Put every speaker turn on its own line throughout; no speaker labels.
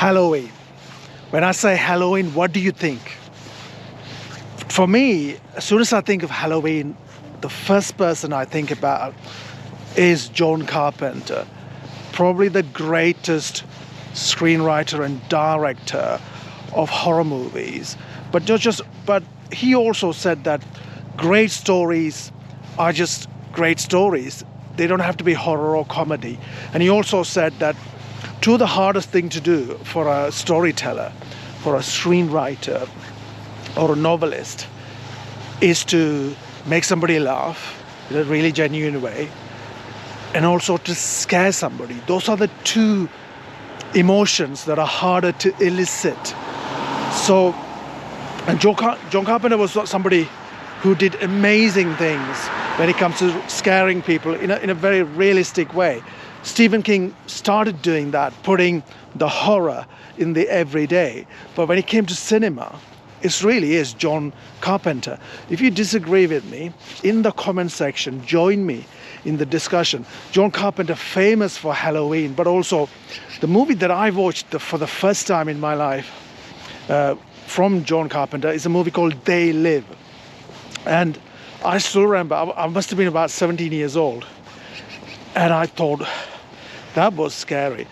Halloween. When I say Halloween, what do you think? For me, as soon as I think of Halloween, the first person I think about is John Carpenter, probably the greatest screenwriter and director of horror movies. But he also said that great stories are just great stories. They don't have to be horror or comedy. And he also said that the hardest thing to do for a storyteller, for a screenwriter or a novelist, is to make somebody laugh in a really genuine way, and also to scare somebody. Those are the two emotions that are harder to elicit. So, and John Carpenter was somebody who did amazing things when it comes to scaring people in a very realistic way. Stephen King started doing that, putting the horror in the everyday. But when it came to cinema, it really is John Carpenter. If you disagree with me, in the comment section, join me in the discussion. John Carpenter, famous for Halloween, but also the movie that I watched for the first time in my life from John Carpenter is a movie called They Live. And I still remember, I must have been about 17 years old. And I thought, that was scary.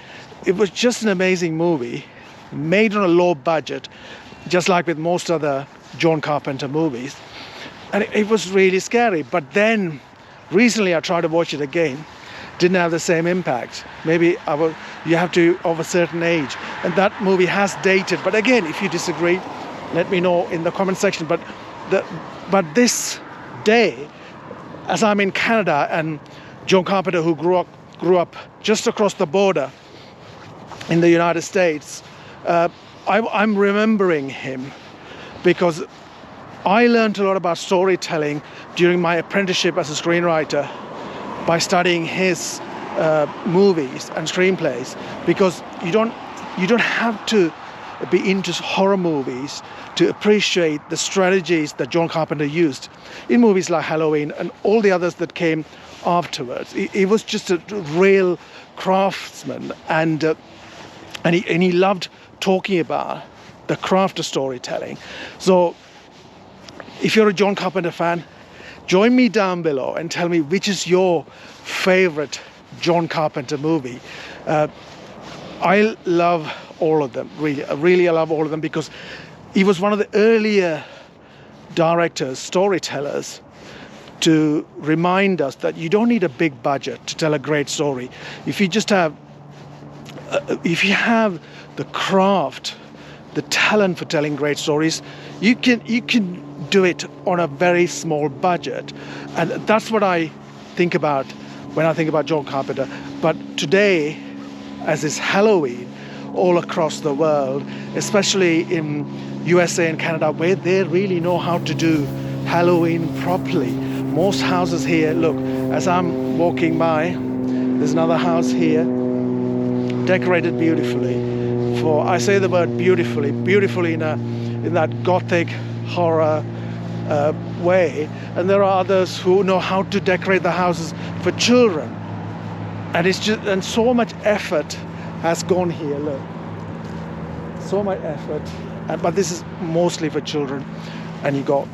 It was just an amazing movie, made on a low budget, just like with most other John Carpenter movies. And it was really scary. But then, recently I tried to watch it again. Didn't have the same impact. Maybe you have to of a certain age. And that movie has dated. But again, if you disagree, let me know in the comment section. But this day, as I'm in Canada, and John Carpenter, who grew up just across the border in the United States, I'm remembering him because I learned a lot about storytelling during my apprenticeship as a screenwriter by studying his movies and screenplays, because you don't have to be into horror movies to appreciate the strategies that John Carpenter used in movies like Halloween and all the others that came afterwards. He was just a real craftsman, and he loved talking about the craft of storytelling. So if you're a John Carpenter fan, join me down below and tell me which is your favorite John Carpenter movie. I love all of them, really I love all of them, because he was one of the earlier directors, storytellers, to remind us that you don't need a big budget to tell a great story. If you have the craft, the talent for telling great stories, you can do it on a very small budget. And that's what I think about when I think about John Carpenter. But today, as is Halloween all across the world, especially in USA and Canada, where they really know how to do Halloween properly. Most houses here, look, as I'm walking by, there's another house here, decorated beautifully. I say the word beautifully in that gothic horror way. And there are others who know how to decorate the houses for children. And so much effort has gone here, look. So much effort. But this is mostly for children. And you got,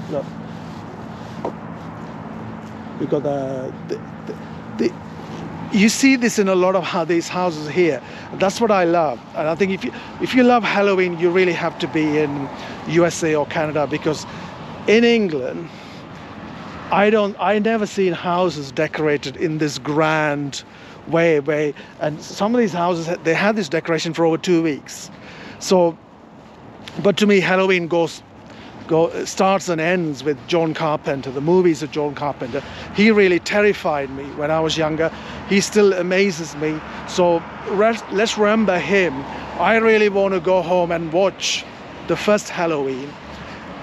look. You got you see this in a lot of these houses here. That's what I love. And I think if you love Halloween, you really have to be in USA or Canada, because in England, I never seen houses decorated in this grand way. And some of these houses, they had this decoration for over 2 weeks. So, but to me, Halloween starts and ends with John Carpenter, the movies of John Carpenter. He really terrified me when I was younger. He still amazes me. So let's remember him. I really want to go home and watch the first Halloween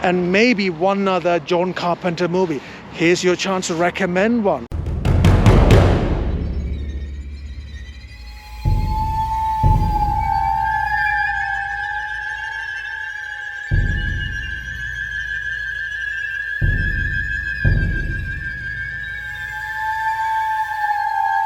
and maybe one other John Carpenter movie. Here's your chance to recommend one.